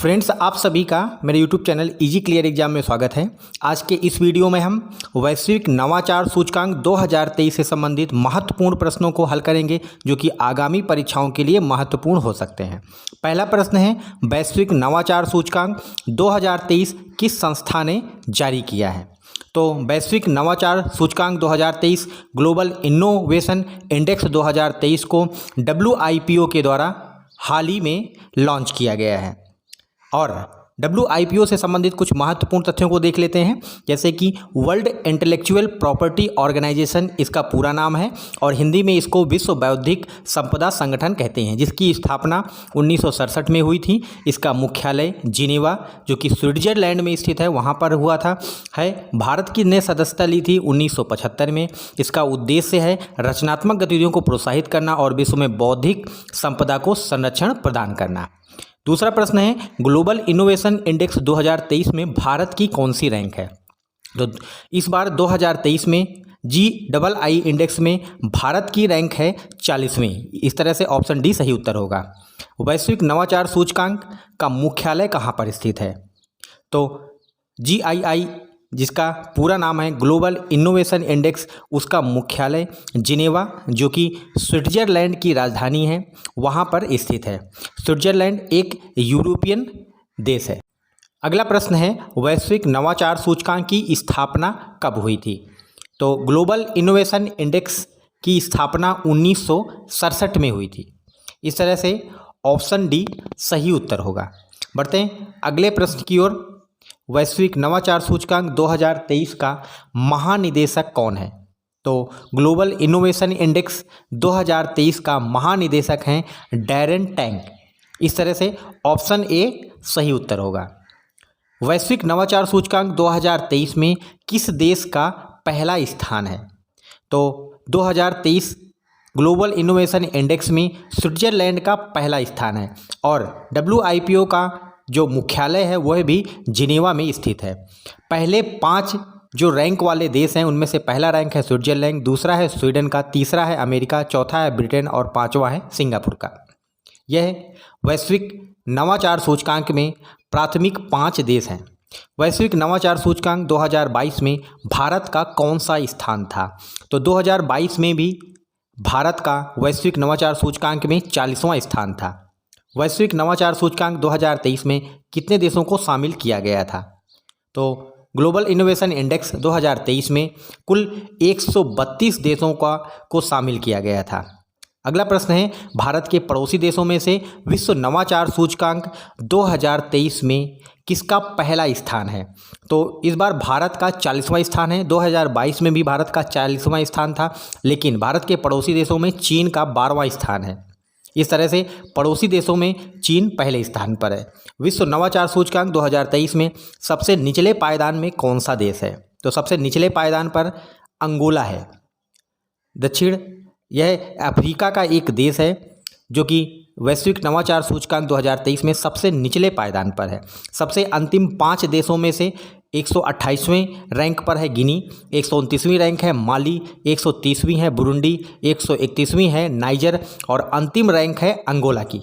Friends, आप सभी का मेरे YouTube channel easy clear exam में स्वागत है। आज के इस वीडियो में हम वैश्विक नवाचार सूचकांक 2023 से संबंधित महत्वपूर्ण प्रश्नों को हल करेंगे जो कि आगामी परीक्षाओं के लिए महत्वपूर्ण हो सकते हैं। पहला प्रश्न है, वैश्विक नवाचार सूचकांक 2023 किस संस्था ने जारी किया है? तो वैश्विक नवाचार सूचकांक 2023 ग्लोबल इनोवेशन इंडेक्स 2023 को WIPO के द्वारा हाल ही में लॉन्च किया गया है। और WIPO से संबंधित कुछ महत्वपूर्ण तथ्यों को देख लेते हैं, जैसे कि वर्ल्ड इंटेलेक्चुअल प्रॉपर्टी ऑर्गेनाइजेशन इसका पूरा नाम है और हिंदी में इसको विश्व बौद्धिक संपदा संगठन कहते हैं, जिसकी स्थापना 1967 में हुई थी। इसका मुख्यालय जिनेवा जो कि स्विट्जरलैंड में स्थित है वहाँ पर हुआ था भारत की ने सदस्यता ली थी 1975 में। इसका उद्देश्य है रचनात्मक गतिविधियों को प्रोत्साहित करना और विश्व में बौद्धिक संपदा को संरक्षण प्रदान करना। दूसरा प्रश्न है, ग्लोबल इनोवेशन इंडेक्स 2023 में भारत की कौन सी रैंक है? तो इस बार 2023 में GII इंडेक्स में भारत की रैंक है 40वीं। इस तरह से ऑप्शन डी सही उत्तर होगा। वैश्विक नवाचार सूचकांक का मुख्यालय कहाँ पर स्थित है? तो GII जिसका पूरा नाम है ग्लोबल इनोवेशन इंडेक्स, उसका मुख्यालय जिनेवा जो कि स्विट्जरलैंड की राजधानी है वहाँ पर स्थित है। स्विट्जरलैंड एक यूरोपियन देश है। अगला प्रश्न है, वैश्विक नवाचार सूचकांक की स्थापना कब हुई थी? तो ग्लोबल इनोवेशन इंडेक्स की स्थापना 1967 में हुई थी। इस तरह से ऑप्शन डी सही उत्तर होगा। बढ़ते हैं अगले प्रश्न की ओर। वैश्विक नवाचार सूचकांक 2023 का महानिदेशक कौन है? तो ग्लोबल इनोवेशन इंडेक्स 2023 का महानिदेशक हैं डैरेन टैंग। इस तरह से ऑप्शन ए सही उत्तर होगा। वैश्विक नवाचार सूचकांक 2023 में किस देश का पहला स्थान है? तो 2023 ग्लोबल इनोवेशन इंडेक्स में स्विट्जरलैंड का पहला स्थान है और WIPO का जो मुख्यालय है वह भी जिनेवा में स्थित है। पहले 5 जो रैंक वाले देश हैं उनमें से पहला रैंक है स्विट्जरलैंड, दूसरा है स्वीडन का, तीसरा है अमेरिका, चौथा है ब्रिटेन और पांचवा है सिंगापुर का। यह वैश्विक नवाचार सूचकांक में प्राथमिक 5 देश हैं। वैश्विक नवाचार सूचकांक 2022 में भारत का कौन सा स्थान था? तो 2022 में भी भारत का वैश्विक नवाचार सूचकांक में 40वां स्थान था। वैश्विक नवाचार सूचकांक 2023 में कितने देशों को शामिल किया गया था? तो ग्लोबल इनोवेशन इंडेक्स 2023 में कुल 132 देशों को शामिल किया गया था। अगला प्रश्न है, भारत के पड़ोसी देशों में से विश्व नवाचार सूचकांक 2023 में किसका पहला स्थान है? तो इस बार भारत का 40वां स्थान है। 2022 में भी भारत का 40वां स्थान था, लेकिन भारत के पड़ोसी देशों में चीन का 12वां स्थान है। इस तरह से पड़ोसी देशों में चीन पहले स्थान पर है। विश्व नवाचार सूचकांक 2023 में सबसे निचले पायदान में कौन सा देश है? तो सबसे निचले पायदान पर अंगोला है। यह अफ्रीका का एक देश है जो कि वैश्विक नवाचार सूचकांक 2023 में सबसे निचले पायदान पर है। सबसे अंतिम 5 देशों में से 128वें रैंक पर है गिनी, 129वीं रैंक है माली, 130वीं है बुरुंडी, 131वीं है नाइजर और अंतिम रैंक है अंगोला की।